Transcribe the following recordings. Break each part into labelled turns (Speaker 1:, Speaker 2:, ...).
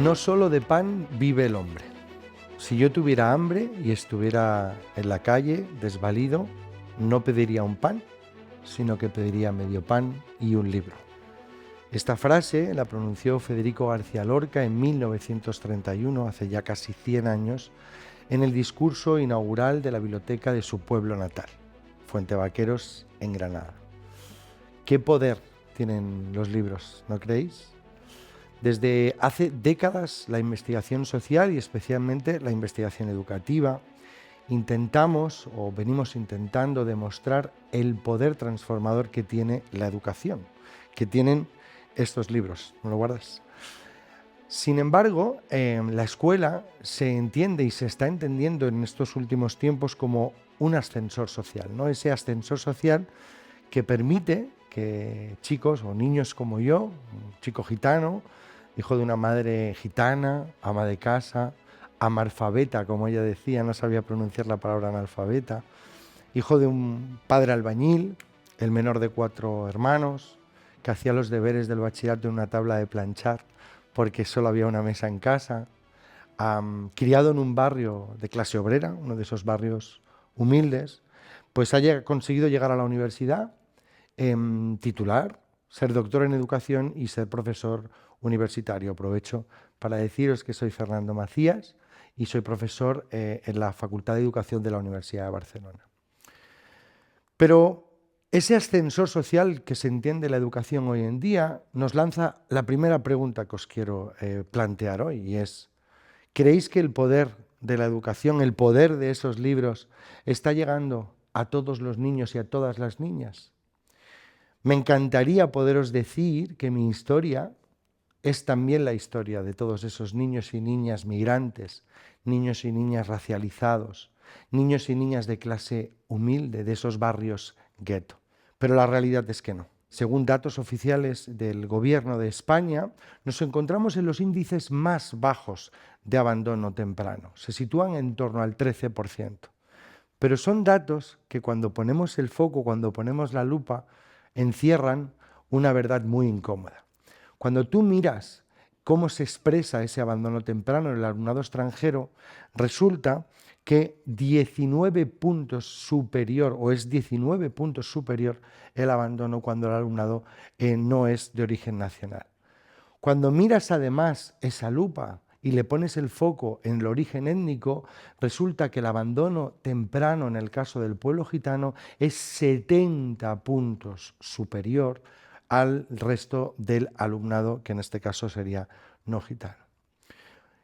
Speaker 1: No solo de pan vive el hombre. Si yo tuviera hambre y estuviera en la calle, desvalido, no pediría un pan, sino que pediría medio pan y un libro. Esta frase la pronunció Federico García Lorca en 1931, hace ya casi 100 años, en el discurso inaugural de la biblioteca de su pueblo natal, Fuentevaqueros, en Granada. ¿Qué poder tienen los libros, no creéis? Desde hace décadas la investigación social y especialmente la investigación educativa intentamos o venimos intentando demostrar el poder transformador que tiene la educación, que tienen estos libros. ¿Me lo guardas? Sin embargo, la escuela se entiende y se está entendiendo en estos últimos tiempos como un ascensor social, ¿no? Ese ascensor social que permite que chicos o niños como yo, un chico gitano, hijo de una madre gitana, ama de casa, analfabeta, como ella decía, no sabía pronunciar la palabra analfabeta, hijo de un padre albañil, el menor de 4 hermanos, que hacía los deberes del bachillerato en una tabla de planchar porque solo había una mesa en casa, criado en un barrio de clase obrera, uno de esos barrios humildes, pues haya conseguido llegar a la universidad, titular, ser doctor en educación y ser profesor universitario. Aprovecho para deciros que soy Fernando Macías y soy profesor en la Facultad de Educación de la Universidad de Barcelona. Pero ese ascensor social que se entiende la educación hoy en día nos lanza la primera pregunta que os quiero plantear hoy, y es: ¿creéis que el poder de la educación, el poder de esos libros, está llegando a todos los niños y a todas las niñas? Me encantaría poderos decir que mi historia es también la historia de todos esos niños y niñas migrantes, niños y niñas racializados, niños y niñas de clase humilde, de esos barrios gueto. Pero la realidad es que no. Según datos oficiales del Gobierno de España, nos encontramos en los índices más bajos de abandono temprano. Se sitúan en torno al 13%. Pero son datos que cuando ponemos el foco, cuando ponemos la lupa, encierran una verdad muy incómoda. Cuando tú miras cómo se expresa ese abandono temprano en el alumnado extranjero, resulta que 19 puntos superior, o es 19 puntos superior el abandono cuando el alumnado no es de origen nacional. Cuando miras además esa lupa y le pones el foco en el origen étnico, resulta que el abandono temprano en el caso del pueblo gitano es 70 puntos superior al resto del alumnado, que en este caso sería no gitano.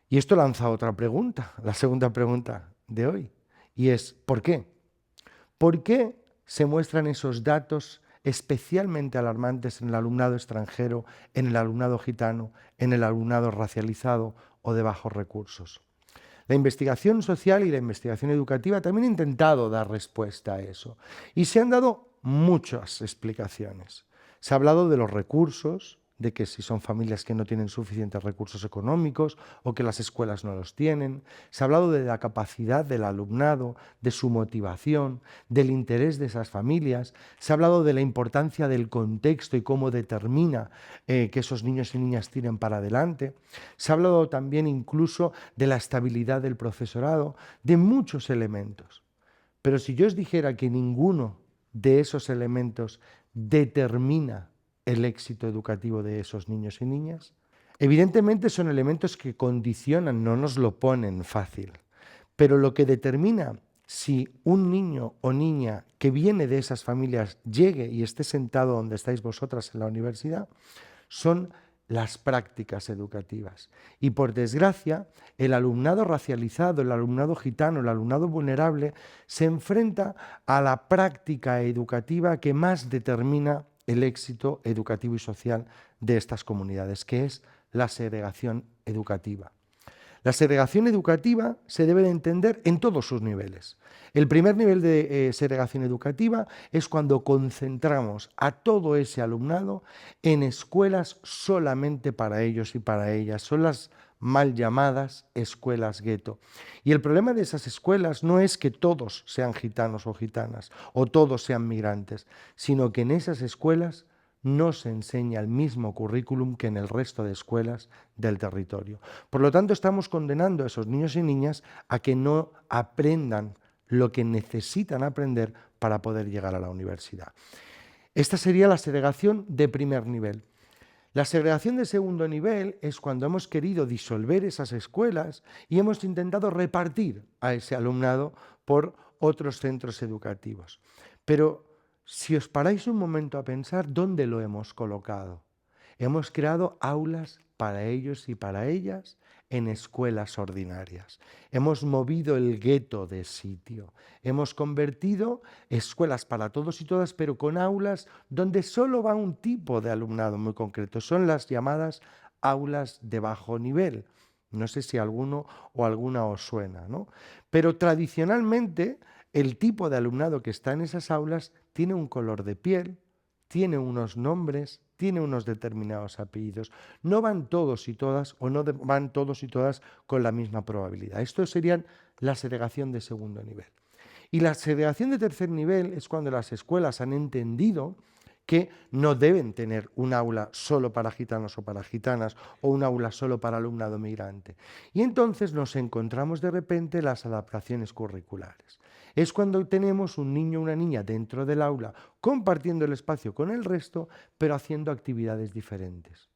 Speaker 1: Y esto lanza otra pregunta, la segunda pregunta de hoy, y es ¿por qué? ¿Por qué se muestran esos datos especialmente alarmantes en el alumnado extranjero, en el alumnado gitano, en el alumnado racializado o de bajos recursos? La investigación social y la investigación educativa también han intentado dar respuesta a eso, y se han dado muchas explicaciones. Se ha hablado de los recursos, de que si son familias que no tienen suficientes recursos económicos o que las escuelas no los tienen. Se ha hablado de la capacidad del alumnado, de su motivación, del interés de esas familias. Se ha hablado de la importancia del contexto y cómo determina que esos niños y niñas tiren para adelante. Se ha hablado también incluso de la estabilidad del profesorado, de muchos elementos. Pero si yo os dijera que ninguno de esos elementos determina el éxito educativo de esos niños y niñas, evidentemente son elementos que condicionan, no nos lo ponen fácil, pero lo que determina si un niño o niña que viene de esas familias llegue y esté sentado donde estáis vosotras en la universidad son las prácticas educativas. Y por desgracia, el alumnado racializado, el alumnado gitano, el alumnado vulnerable, se enfrenta a la práctica educativa que más determina el éxito educativo y social de estas comunidades, que es la segregación educativa. La segregación educativa se debe de entender en todos sus niveles. El primer nivel de segregación educativa es cuando concentramos a todo ese alumnado en escuelas solamente para ellos y para ellas. Son las mal llamadas escuelas gueto. Y el problema de esas escuelas no es que todos sean gitanos o gitanas o todos sean migrantes, sino que en esas escuelas no se enseña el mismo currículum que en el resto de escuelas del territorio. Por lo tanto, estamos condenando a esos niños y niñas a que no aprendan lo que necesitan aprender para poder llegar a la universidad. Esta sería la segregación de primer nivel. La segregación de segundo nivel es cuando hemos querido disolver esas escuelas y hemos intentado repartir a ese alumnado por otros centros educativos. Pero si os paráis un momento a pensar, ¿dónde lo hemos colocado? Hemos creado aulas para ellos y para ellas en escuelas ordinarias. Hemos movido el gueto de sitio. Hemos convertido escuelas para todos y todas, pero con aulas donde solo va un tipo de alumnado muy concreto. Son las llamadas aulas de bajo nivel. No sé si alguno o alguna os suena, ¿no? Pero tradicionalmente el tipo de alumnado que está en esas aulas tiene un color de piel, tiene unos nombres, tiene unos determinados apellidos. No van todos y todas o no van todos y todas con la misma probabilidad. Esto sería la segregación de segundo nivel. Y la segregación de tercer nivel es cuando las escuelas han entendido que no deben tener un aula solo para gitanos o para gitanas o un aula solo para alumnado migrante. Y entonces nos encontramos de repente las adaptaciones curriculares. Es cuando tenemos un niño o una niña dentro del aula compartiendo el espacio con el resto, pero haciendo actividades diferentes.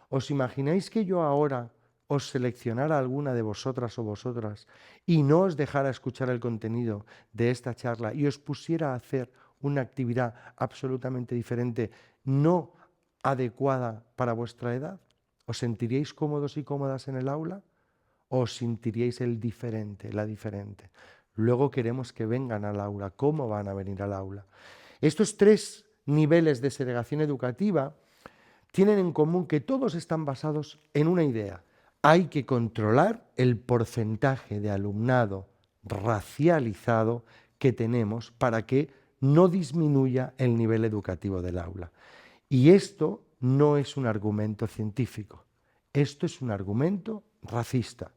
Speaker 1: ¿Os imagináis que yo ahora os seleccionara alguna de vosotras o vosotras y no os dejara escuchar el contenido de esta charla y os pusiera a hacer una actividad absolutamente diferente, no adecuada para vuestra edad? ¿Os sentiríais cómodos y cómodas en el aula? ¿O os sentiríais el diferente, la diferente? Luego queremos que vengan al aula. ¿Cómo van a venir al aula? Estos tres niveles de segregación educativa tienen en común que todos están basados en una idea. Hay que controlar el porcentaje de alumnado racializado que tenemos para que no disminuya el nivel educativo del aula. Y esto no es un argumento científico, esto es un argumento racista.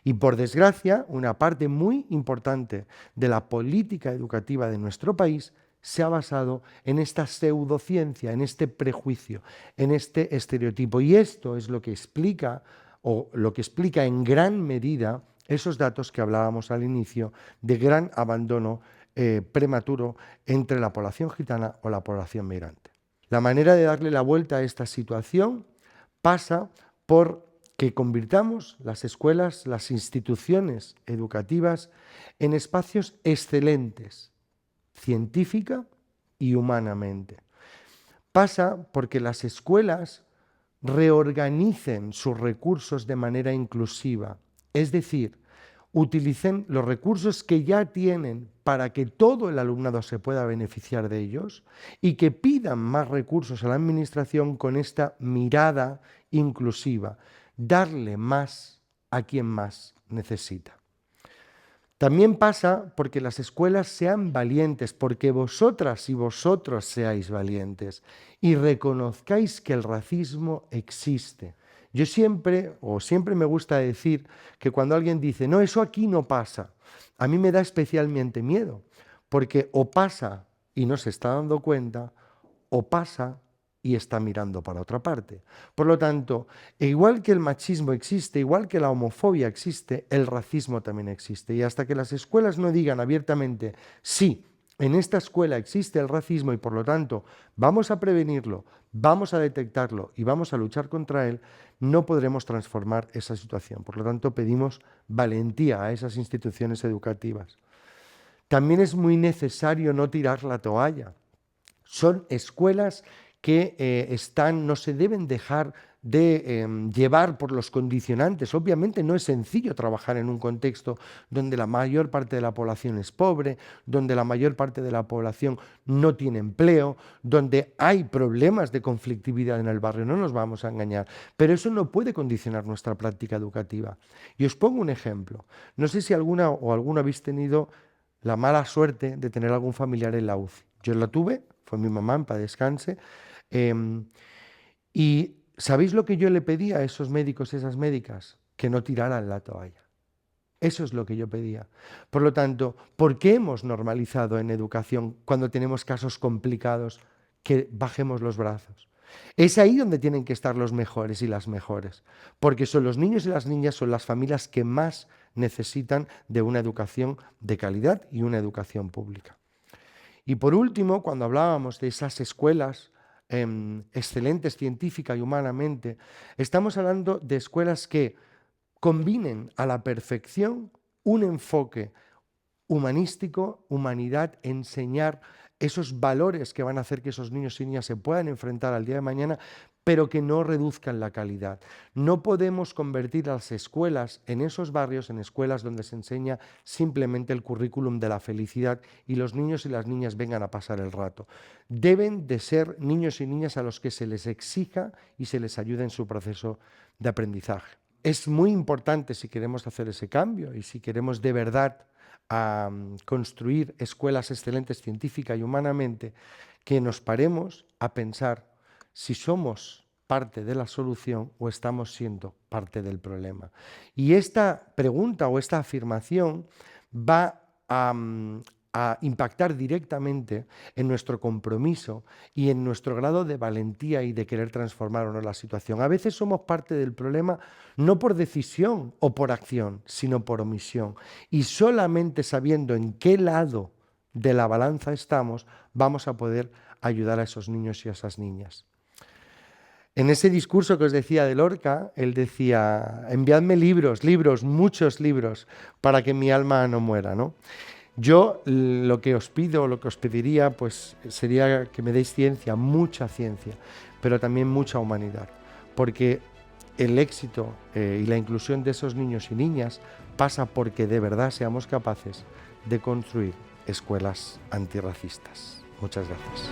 Speaker 1: Y por desgracia, una parte muy importante de la política educativa de nuestro país se ha basado en esta pseudociencia, en este prejuicio, en este estereotipo. Y esto es lo que explica, o lo que explica en gran medida esos datos que hablábamos al inicio de gran abandono prematuro entre la población gitana o la población migrante. La manera de darle la vuelta a esta situación pasa por que convirtamos las escuelas, las instituciones educativas en espacios excelentes, científica y humanamente. Pasa porque las escuelas reorganicen sus recursos de manera inclusiva, es decir, utilicen los recursos que ya tienen para que todo el alumnado se pueda beneficiar de ellos y que pidan más recursos a la administración con esta mirada inclusiva, darle más a quien más necesita. También pasa porque las escuelas sean valientes, porque vosotras y vosotros seáis valientes y reconozcáis que el racismo existe. Yo siempre me gusta decir que cuando alguien dice, no, eso aquí no pasa, a mí me da especialmente miedo, porque o pasa y no se está dando cuenta, o pasa y está mirando para otra parte. Por lo tanto, igual que el machismo existe, igual que la homofobia existe, el racismo también existe. Y hasta que las escuelas no digan abiertamente, sí, en esta escuela existe el racismo y por lo tanto vamos a prevenirlo, vamos a detectarlo y vamos a luchar contra él, no podremos transformar esa situación. Por lo tanto, pedimos valentía a esas instituciones educativas. También es muy necesario no tirar la toalla. Son escuelas que no se deben dejar de llevar por los condicionantes. Obviamente no es sencillo trabajar en un contexto donde la mayor parte de la población es pobre, donde la mayor parte de la población no tiene empleo, donde hay problemas de conflictividad en el barrio, no nos vamos a engañar, pero eso no puede condicionar nuestra práctica educativa. Y os pongo un ejemplo. No sé si alguna o alguno habéis tenido la mala suerte de tener algún familiar en la UCI. Yo la tuve, fue mi mamá, en paz descanse. Y ¿sabéis lo que yo le pedí a esos médicos y esas médicas? que no tiraran la toalla. Eso es lo que yo pedía. Por lo tanto, ¿por qué hemos normalizado en educación, cuando tenemos casos complicados, que bajemos los brazos? Es ahí donde tienen que estar los mejores y las mejores, porque son los niños y las niñas, son las familias que más necesitan de una educación de calidad y una educación pública. Y por último, cuando hablábamos de esas escuelas excelentes científica y humanamente, estamos hablando de escuelas que combinen a la perfección un enfoque humanístico, humanidad, enseñar esos valores que van a hacer que esos niños y niñas se puedan enfrentar al día de mañana, pero que no reduzcan la calidad. No podemos convertir las escuelas en esos barrios, en escuelas donde se enseña simplemente el currículum de la felicidad y los niños y las niñas vengan a pasar el rato. Deben de ser niños y niñas a los que se les exija y se les ayude en su proceso de aprendizaje. Es muy importante, si queremos hacer ese cambio y si queremos de verdad construir escuelas excelentes científica y humanamente, que nos paremos a pensar si somos parte de la solución o estamos siendo parte del problema. Y esta pregunta o esta afirmación va a impactar directamente en nuestro compromiso y en nuestro grado de valentía y de querer transformar o no la situación. A veces somos parte del problema no por decisión o por acción, sino por omisión. Y solamente sabiendo en qué lado de la balanza estamos, vamos a poder ayudar a esos niños y a esas niñas. En ese discurso que os decía de Lorca, él decía: enviadme libros, muchos libros, para que mi alma no muera, ¿no? Yo lo que os pido, lo que os pediría, pues sería que me deis ciencia, mucha ciencia, pero también mucha humanidad, porque el éxito y la inclusión de esos niños y niñas pasa porque de verdad seamos capaces de construir escuelas antirracistas. Muchas gracias.